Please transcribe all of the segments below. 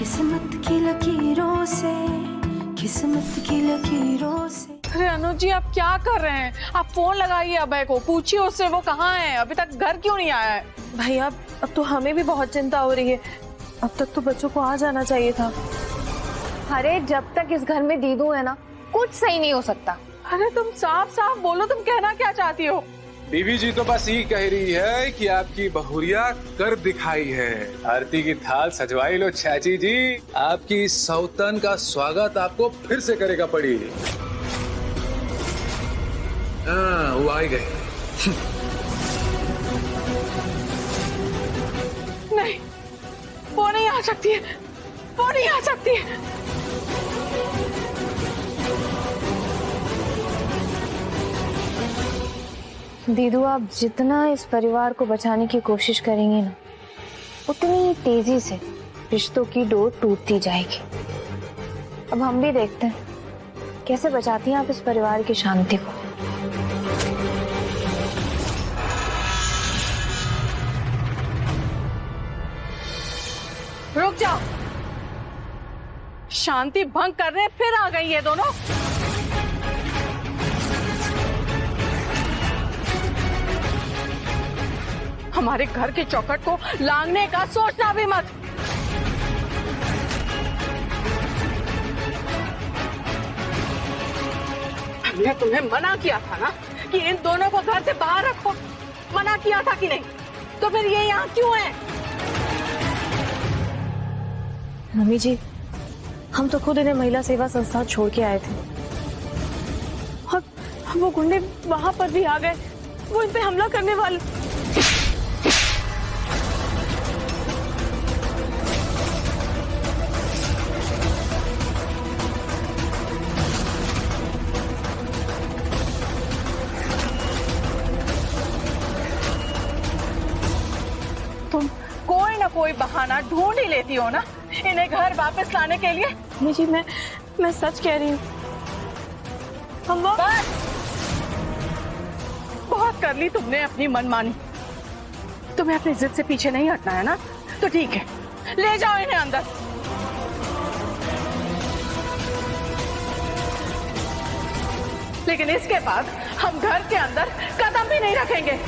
किस्मत की लकीरों से, किस्मत की लकीरों से। अरे अनुज जी, आप क्या कर रहे हैं? आप फोन लगाइए अभय को, पूछिए उससे वो कहाँ है, अभी तक घर क्यों नहीं आया है? भैया अब तो हमें भी बहुत चिंता हो रही है। अब तक तो बच्चों को आ जाना चाहिए था। अरे जब तक इस घर में दीदू है ना, कुछ सही नहीं हो सकता। अरे तुम साफ साफ बोलो, तुम कहना क्या चाहती हो? बीवी जी तो बस ये कह रही है कि आपकी बहुरिया कर दिखाई है। आरती की थाल सजवाई लो चाची जी, आपकी सौतन का स्वागत आपको फिर से करेगा पड़ी। हाँ, वो आ गए। नहीं, वो नहीं आ सकती है, वो नहीं आ सकती है। दीदू, आप जितना इस परिवार को बचाने की कोशिश करेंगी ना, उतनी तेजी से रिश्तों की डोर टूटती जाएगी। अब हम भी देखते हैं कैसे बचाती हैं आप इस परिवार की शांति को। रुक जाओ, शांति भंग कर रहे फिर आ गई ये दोनों। हमारे घर के चौखट को लांघने का सोचना भी मत। हमने तुम्हें मना किया था ना कि इन दोनों को घर से बाहर रखो, मना किया था कि नहीं? तो फिर ये यहाँ क्यों है? मम्मी जी, हम तो खुद इन्हें महिला सेवा संस्था छोड़ के आए थे और वो गुंडे वहां पर भी आ गए। वो इन पे हमला करने वाले। तुम कोई ना कोई बहाना ढूंढ ही लेती हो ना इन्हें घर वापस लाने के लिए। मम्मी जी, मैं सच कह रही हूँ। हम वो बहुत कर ली तुमने अपनी मनमानी। तुम्हें अपनी जिद से पीछे नहीं हटना है ना, तो ठीक है, ले जाओ इन्हें अंदर। लेकिन इसके बाद हम घर के अंदर कदम भी नहीं रखेंगे,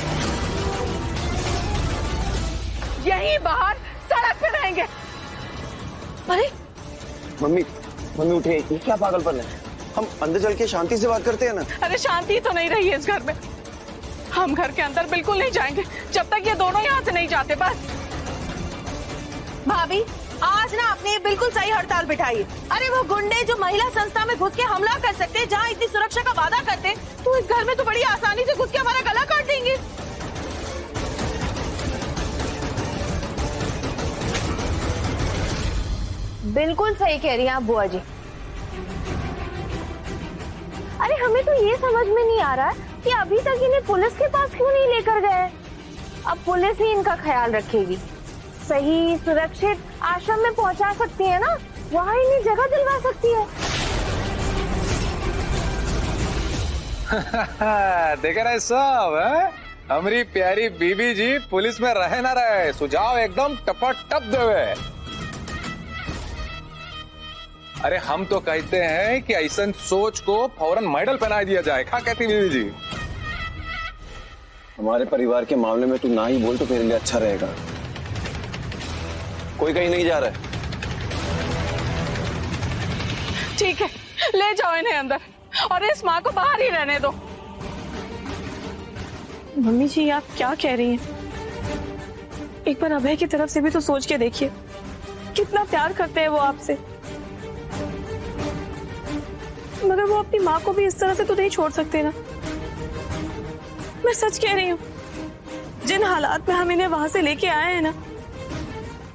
यहीं बाहर सड़क पे रहेंगे। अरे मम्मी उठे, क्या पागलपन है? हम अंदर चल के शांति से बात करते हैं ना। अरे शांति तो नहीं रही है इस घर में। हम घर के अंदर बिल्कुल नहीं जाएंगे जब तक ये दोनों यहाँ से नहीं जाते। बस भाभी, आज ना आपने बिल्कुल सही हड़ताल बिठाई है। अरे वो गुंडे जो महिला संस्था में घुस के हमला कर सकते हैं, जहाँ इतनी सुरक्षा का वादा करते हैं, तो इस घर में तो बड़ी आसानी से घुस के हमारा गला काट देंगे। बिल्कुल सही कह रही हैं आप बुआ जी। अरे हमें तो ये समझ में नहीं आ रहा कि अभी तक इन्हें पुलिस के पास क्यों नहीं लेकर गए। अब पुलिस ही इनका ख्याल रखेगी, सही सुरक्षित आश्रम में पहुंचा सकती है ना, वहाँ इन्हें जगह दिलवा सकती है। देख रहे सब है? हमारी प्यारी बीबी जी पुलिस में रहे ना रहे, सुझाव एकदम टपा-टप देवे। अरे हम तो कहते हैं कि ऐसा सोच को फौरन मेडल पहना दिया जाए। क्या कहती बीबी जी? हमारे परिवार के मामले में तू ना ही बोल तो मेरे लिए अच्छा रहेगा। कोई कहीं नहीं जा रहा है। ठीक है, ले जाओ इन्हें अंदर और इस माँ को बाहर ही रहने दो। मम्मी जी, आप क्या कह रही हैं? एक बार अभय की तरफ से भी तो सोच के देखिए, कितना प्यार करते हैं वो आपसे। मगर वो अपनी माँ को भी इस तरह से तो नहीं छोड़ सकते ना। मैं सच कह रही हूँ, जिन हालात में हम इन्हें वहां से लेके आए हैं ना,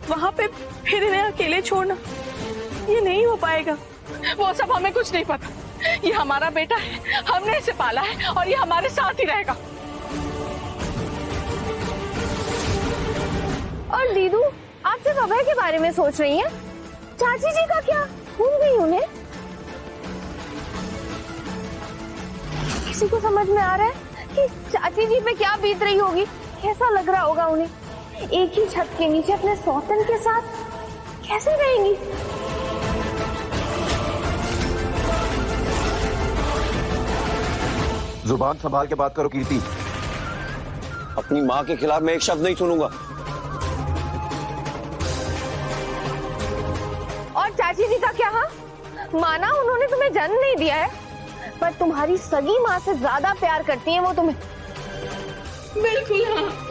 वहां पे फिर इन्हें अकेले छोड़ना ये नहीं हो पाएगा। वो सब हमें कुछ नहीं पता। ये हमारा बेटा है, हमने इसे पाला है और ये हमारे साथ ही रहेगा। और दीदू, आप सिर्फ अभय के बारे में सोच रही हैं? चाची जी का क्या? भूल गई उन्हें? किसी को समझ में आ रहा है कि चाची जी पे क्या बीत रही होगी? कैसा लग रहा होगा उन्हें एक ही छत के नीचे अपने सौतन के साथ कैसे रहेंगी? जुबान संभाल के बात करो कीर्ति। अपनी माँ के खिलाफ मैं एक शब्द नहीं सुनूंगा। और चाची जी का क्या? हाँ, माना उन्होंने तुम्हें जन्म नहीं दिया है, पर तुम्हारी सगी माँ से ज्यादा प्यार करती हैं वो तुम्हें। बिल्कुल हाँ।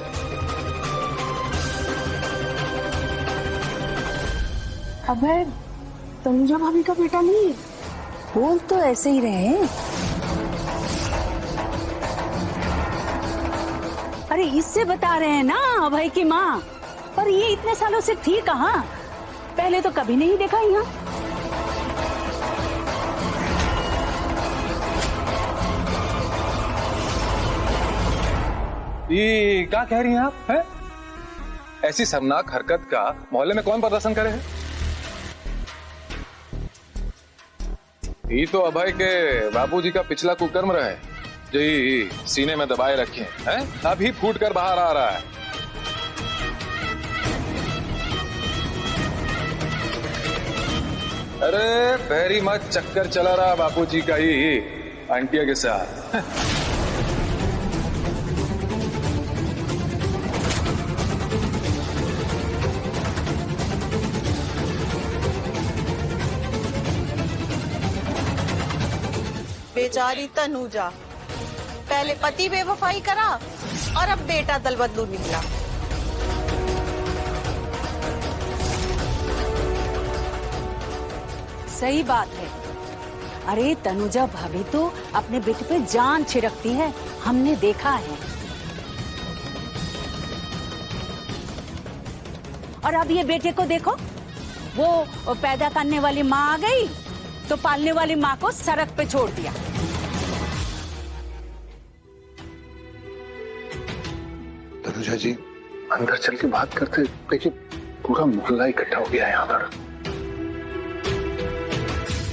अबे तनुजा भाभी का बेटा नहीं है। बोल तो ऐसे ही रहे हैं। अरे इससे बता रहे हैं ना अभय की माँ। पर ये इतने सालों से थी कहाँ? पहले तो कभी नहीं देखा यहाँ। ये क्या कह रही हैं आप? हैं? ऐसी शर्मनाक हरकत का मोहल्ले में कौन प्रदर्शन करे है? ये तो अभय के बाबूजी का पिछला कुकर्म रहा है जो ये सीने में दबाए रखे हैं, अभी फूट कर बाहर आ रहा है। अरे बहरी मत चक्कर चला रहा बापूजी का ही आंटिया के साथ। बेचारी तनुजा, पहले पति बेवफाई करा और अब बेटा दल बदलू निकला। सही बात है। अरे तनुजा भाभी तो अपने बेटे पे जान छिड़कती है, हमने देखा है। और अब ये बेटे को देखो, वो पैदा करने वाली माँ आ गई तो पालने वाली माँ को सड़क पे छोड़ दिया। तनुजा जी अंदर चल के बात करते, देखिए पूरा मोहल्ला इकट्ठा हो गया है यहाँ पर।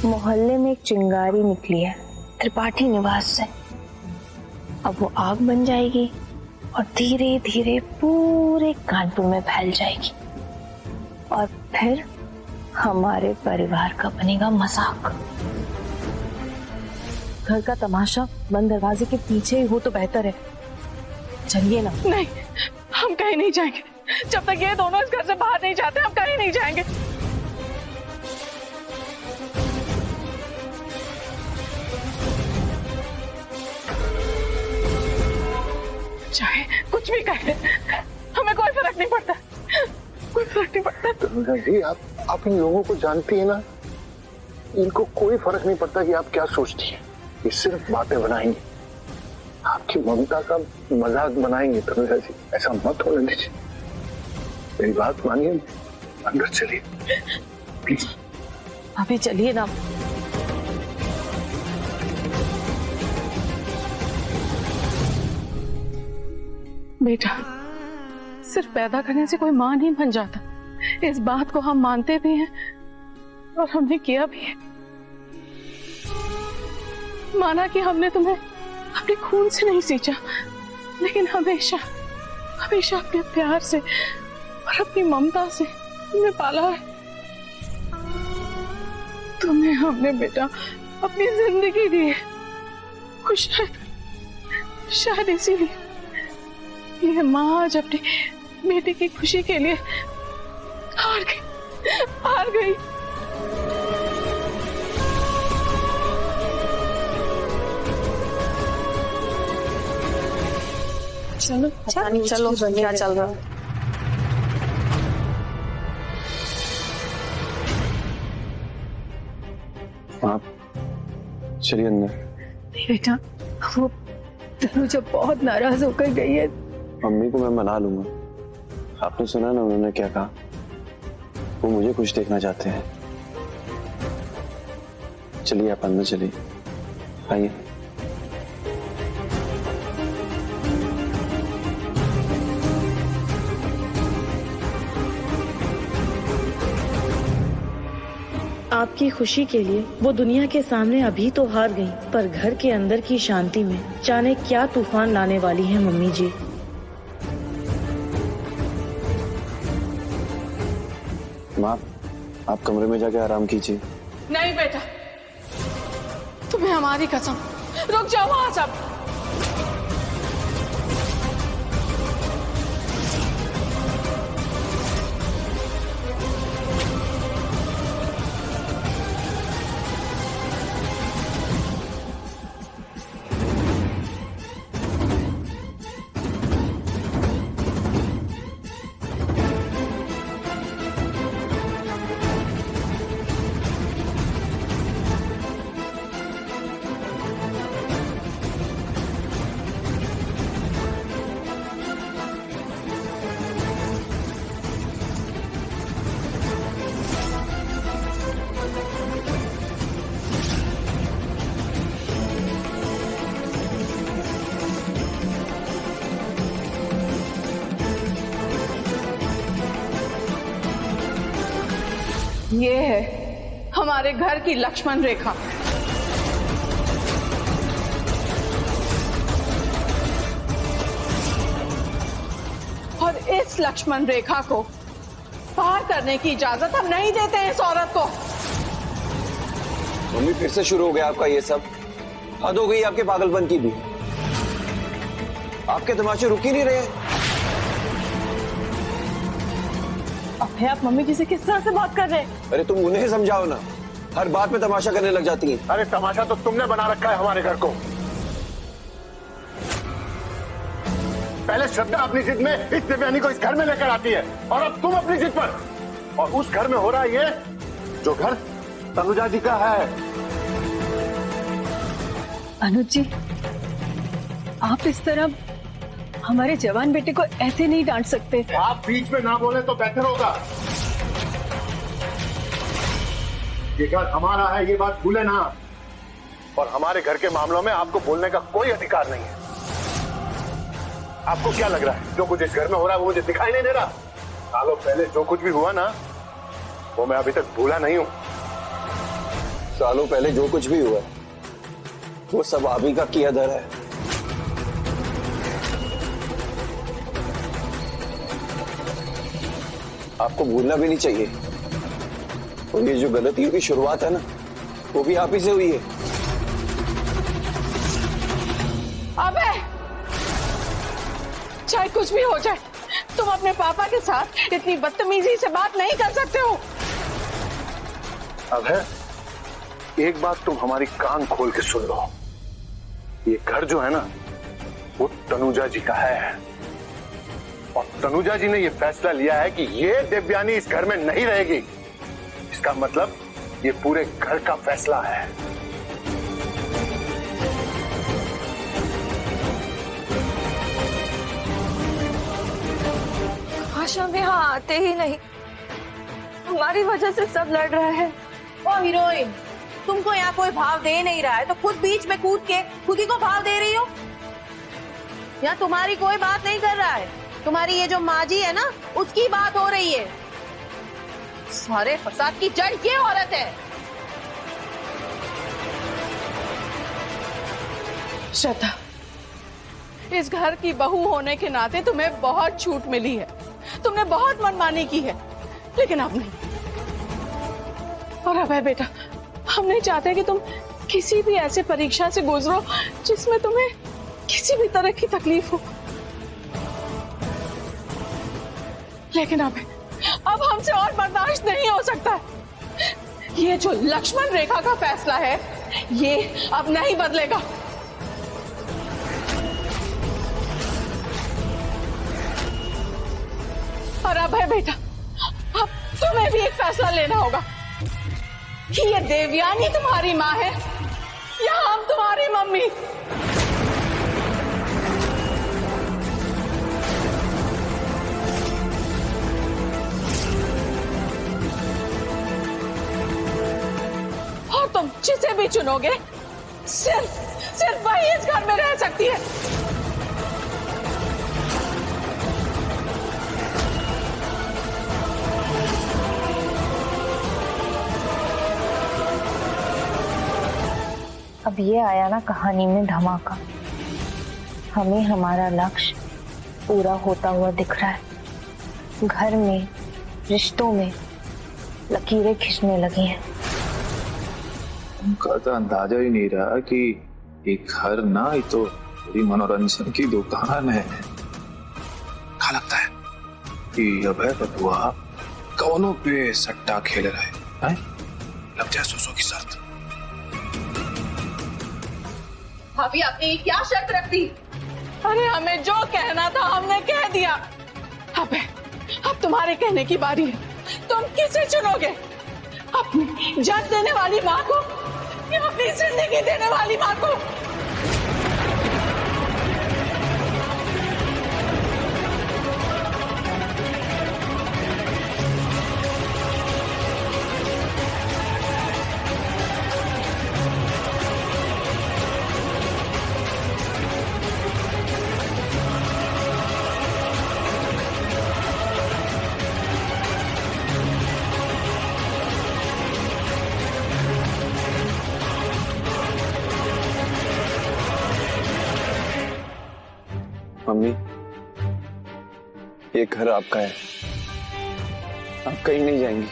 मोहल्ले में एक चिंगारी निकली है त्रिपाठी निवास से। अब वो आग बन जाएगी और धीरे धीरे पूरे कानपुर में फैल जाएगी और फिर हमारे परिवार का बनेगा मजाक। घर का तमाशा बंद दरवाजे के पीछे ही हो तो बेहतर है। चलिए ना। नहीं, हम कहीं नहीं जाएंगे जब तक ये दोनों इस घर से बाहर नहीं जाते। हम कहीं नहीं जाएंगे। चाहे कुछ भी कहे, हमें कोई फर्क नहीं पड़ता। कोई फर्क नहीं पड़ता। तनुजा जी आप इन लोगों को जानती है ना, इनको कोई फर्क नहीं पड़ता कि आप क्या सोचती हैं। ये सिर्फ बातें बनाएंगे, आपकी ममता का मजाक बनाएंगे। तनुजा जी ऐसा मत होने दीजिए, मेरी बात मानिए, अंदर चलिए प्लीज। अभी चलिए ना। बेटा, सिर्फ पैदा करने से कोई मां नहीं बन जाता। इस बात को हम मानते भी हैं और हमने किया भी है। माना कि हमने तुम्हें अपने खून से नहीं सींचा, लेकिन हमेशा हमेशा अपने प्यार से और अपनी ममता से तुम्हें पाला है। तुम्हें हमने बेटा अपनी जिंदगी दी है। खुश शायद इसीलिए ये माँ आज अपनी बेटे की खुशी के लिए हार गई। चलो क्या चल रहा है? आप चलिए अंदर। बेटा, वो तनुजा बहुत नाराज होकर गई है। मम्मी को मैं मना लूंगा। आपने सुना ना उन्होंने क्या कहा, वो मुझे खुश देखना चाहते हैं। चलिए आप अंदर चलिए, आइए। आपकी खुशी के लिए वो दुनिया के सामने अभी तो हार गई, पर घर के अंदर की शांति में जाने क्या तूफान लाने वाली है मम्मी जी। माँ आप कमरे में जाके आराम कीजिए। नहीं बेटा, तुम्हें हमारी कसम, रुक जाओ वहां सब। ये है हमारे घर की लक्ष्मण रेखा। और इस लक्ष्मण रेखा को पार करने की इजाजत हम नहीं देते हैं इस औरत को। मम्मी फिर से शुरू हो गया आपका ये सब। हद हो गई आपके पागलपन की भी। आपके तमाशे रुक ही नहीं रहे। अभय, आप मम्मी जी से किस तरह से बात कर रहे हैं? अरे तुम उन्हें समझाओ ना, हर बात में तमाशा करने लग जाती हैं। अरे तमाशा तो तुमने बना रखा है हमारे घर को। पहले श्रद्धा अपनी जिद में इस देवयानी को इस घर में लेकर आती है और अब तुम अपनी जिद पर। और उस घर में हो रहा है ये जो घर तनुजा जी का है। अनुज जी, आप इस तरह हमारे जवान बेटे को ऐसे नहीं डांट सकते। आप बीच में ना बोले तो बेहतर होगा। ये घर हमारा है, ये बात भूले ना। और हमारे घर के मामलों में आपको बोलने का कोई अधिकार नहीं है। आपको क्या लग रहा है जो कुछ इस घर में हो रहा है वो मुझे दिखाई नहीं दे रहा? सालों पहले जो कुछ भी हुआ ना, वो मैं अभी तक भूला नहीं हूं। सालों पहले जो कुछ भी हुआ वो सब आप ही का किया धर है। आपको भूलना भी नहीं चाहिए। और ये जो गलतियों की शुरुआत है ना, वो भी आप ही से हुई है। अबे, चाहे कुछ भी हो जाए, तुम अपने पापा के साथ इतनी बदतमीजी से बात नहीं कर सकते हो। अभय, एक बात तुम हमारी कान खोल के सुन लो। ये घर जो है ना, वो तनुजा जी का है। और तनुजा जी ने ये फैसला लिया है कि ये देवयानी इस घर में नहीं रहेगी। इसका मतलब ये पूरे घर का फैसला है। काश हम यहाँ आते ही नहीं। हमारी वजह से सब लड़ रहे हैं। ओ हीरोइन, तुमको यहाँ कोई भाव दे नहीं रहा है तो खुद बीच में कूद के खुद ही को भाव दे रही हो। यहाँ तुम्हारी कोई बात नहीं कर रहा है, तुम्हारी ये जो माँ जी है ना, उसकी बात हो रही है। सारे फसाद की जड़ ये औरत है। श्रद्धा, इस घर की बहू होने के नाते तुम्हें बहुत छूट मिली है। तुमने बहुत मनमानी की है, लेकिन अब नहीं। और अभय बेटा, हम नहीं चाहते कि तुम किसी भी ऐसे परीक्षा से गुजरो जिसमें तुम्हें किसी भी तरह की तकलीफ हो। लेकिन अब हमसे और बर्दाश्त नहीं हो सकता। ये जो लक्ष्मण रेखा का फैसला है, ये अब नहीं बदलेगा। और अब है बेटा, अब तुम्हें भी एक फैसला लेना होगा कि ये देवयानी तुम्हारी माँ है या हम तुम्हारी मम्मी। और तुम जिसे भी चुनोगे, सिर्फ वही इस घर में रह सकती है। अब ये आया ना कहानी में धमाका। हमें हमारा लक्ष्य पूरा होता हुआ दिख रहा है। घर में, रिश्तों में लकीरें खींचने लगी हैं। उनका तो अंदाजा ही नहीं रहा कि ये घर ना ही तो पूरी मनोरंजन की दुकान है। क्या लगता है कि अभय बबुआ कौनों पे सट्टा खेल रहे हैं? लग जाए सोसो की शर्त। भाभी आपने ये क्या शर्त रख दी? अरे हमें जो कहना था हमने कह दिया। अब तुम्हारे कहने की बारी है। तुम किसे चुनोगे? अपनी जान देने वाली माँ को या अपनी जिंदगी देने वाली माँ को? मम्मी, ये घर आपका है, आप कहीं नहीं जाएंगी।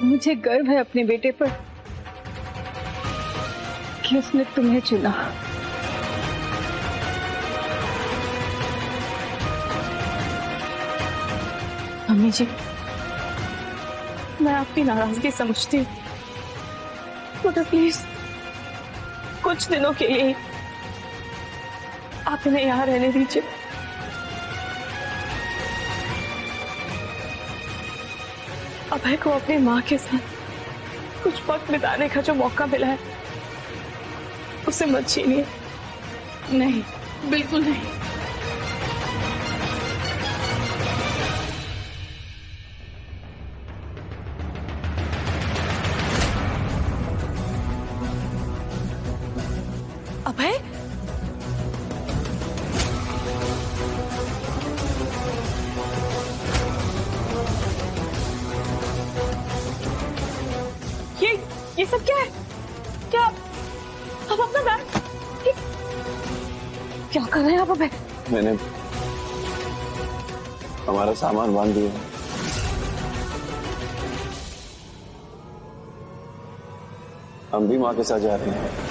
मुझे गर्व है अपने बेटे पर कि उसने तुम्हें चुना। मम्मी जी, मैं आपकी नाराजगी समझती हूँ, मगर प्लीज कुछ दिनों के लिए आप इन्हें यहाँ रहने दीजिए। अभय को अपनी माँ के साथ कुछ वक्त बिताने का जो मौका मिला है उसे मत छीनिए। नहीं, बिल्कुल नहीं। अभय, ये सब क्या है? क्या अब अपना बैग क्या कर रहे हैं आप अभय? मैंने हमारा सामान बांध दिया। हम भी माँ के साथ जा रहे हैं।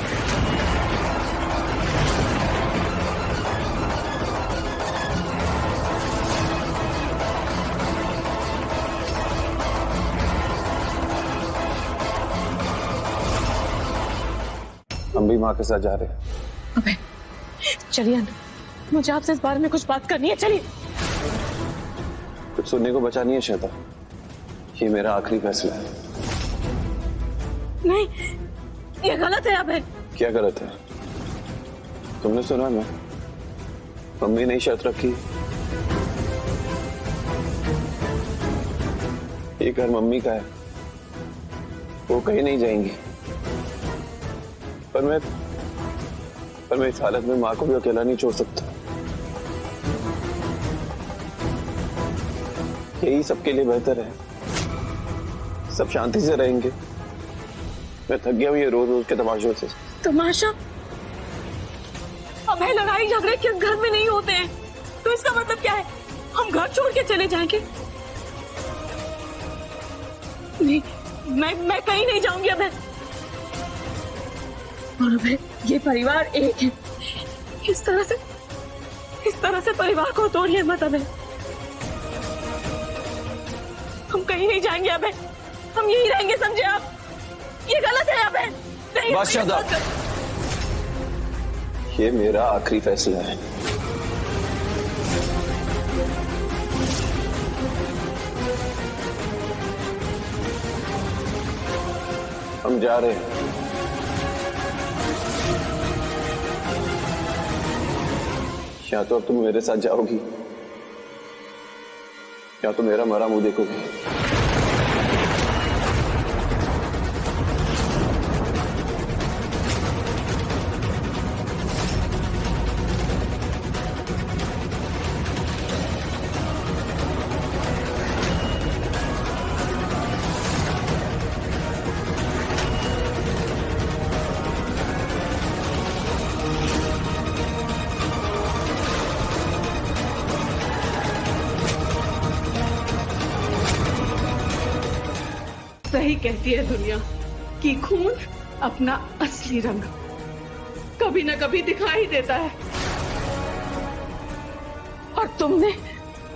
हम भी माँ के साथ जा रहे हैं। अबे चलिए अंदर, मुझे आपसे इस बारे में कुछ बात करनी है। चलिए। कुछ सुनने को बचा नहीं है श्वेता, ये मेरा आखिरी फैसला है। नहीं, ये गलत है अबे। क्या गलत है? तुमने सुना ना, मम्मी ने शर्त रखी, ये घर मम्मी का है, वो कहीं नहीं जाएंगी। पर मैं इस हालत में माँ को भी अकेला नहीं छोड़ सकता। यही सबके लिए बेहतर है, सब शांति से रहेंगे। मैं थक गया हूँ ये रोज रोज के तमाशों से। तमाशा? अब है लड़ाई झगड़े किस घर में नहीं होते हैं, तो इसका मतलब क्या है? हम घर छोड़ के चले जाएंगे? नहीं, मैं कहीं नहीं जाऊंगी अबे। और अबे ये परिवार एक है, इस तरह से परिवार को तोड़िए मत अबे। हम कहीं नहीं जाएंगे अबे, हम यही रहेंगे, समझे आप? ये गलत है अबे। नहीं, बस शट अप। ये मेरा आखिरी फैसला है। हम जा रहे हैं। या तो अब तुम मेरे साथ जाओगी या तो मेरा मरा मुंह देखोगी। यही कहती है दुनिया कि खून अपना असली रंग कभी ना कभी दिखाई देता है, और तुमने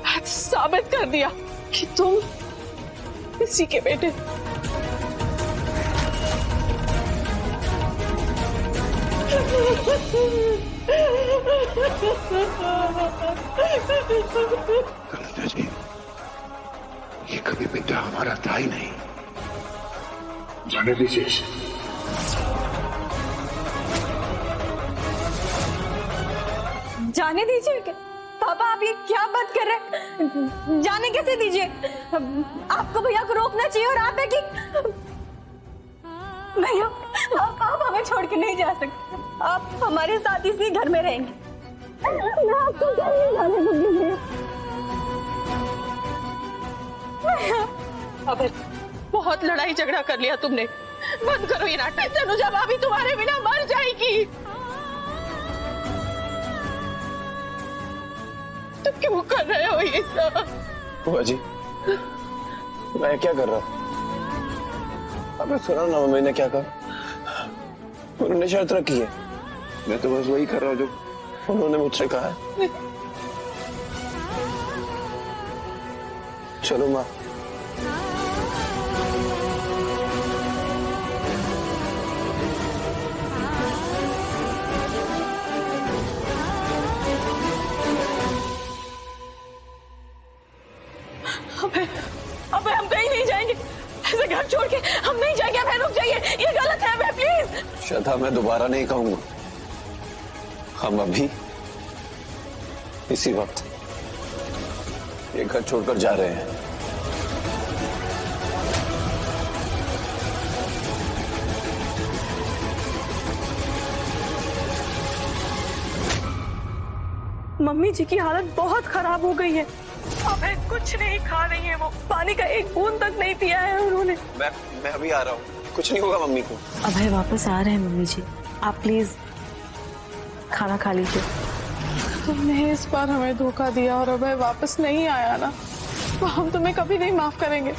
आज साबित कर दिया कि तुम इसी के बेटे। करुणा जी, ये कभी बेटा हमारा था ही नहीं। जाने दीजिए इसे। जाने दीजिए क्या? पापा आप ये क्या बात कर रहे हैं? जाने कैसे दीजिए? आपको भैया को रोकना चाहिए, और आप है कि भैया आप हमें छोड़ के नहीं जा सकते। आप हमारे साथ इसी घर में रहेंगे। मैं आपको नहीं जाने दूंगी भैया। अबे बहुत लड़ाई झगड़ा कर लिया तुमने, बंद करो ये नाटक। तनुजा भाभी तुम्हारे बिना मर जाएगी। तो क्यों कर रहे हो ये सब? बुआ जी, मैं क्या कर रहा हूँ? आपने सुना ना मम्मी ने क्या कहा? उन्होंने शर्त रखी है। मैं तो बस वही कर रहा हूँ जो उन्होंने मुझसे कहा है। चलो माँ। अबे हम कहीं नहीं जाएंगे, ऐसे घर छोड़ के हम नहीं जाएंगे। अबे रुक जाइए, ये गलत है। अबे प्लीज। श्रद्धा, मैं दोबारा नहीं कहूंगा। हम अभी इसी वक्त ये घर छोड़कर जा रहे हैं। मम्मी जी की हालत बहुत खराब हो गई है। अबे कुछ नहीं खा रही है वो, पानी का एक बूंद तक नहीं पिया है उन्होंने। मैं अभी आ रहा हूँ, कुछ नहीं होगा मम्मी को। अभय वापस आ रहे हैं मम्मी जी, आप प्लीज खाना खा लीजिए। तुमने इस बार हमें धोखा दिया और अभय वापस नहीं आया ना, तो हम तुम्हें कभी नहीं माफ करेंगे।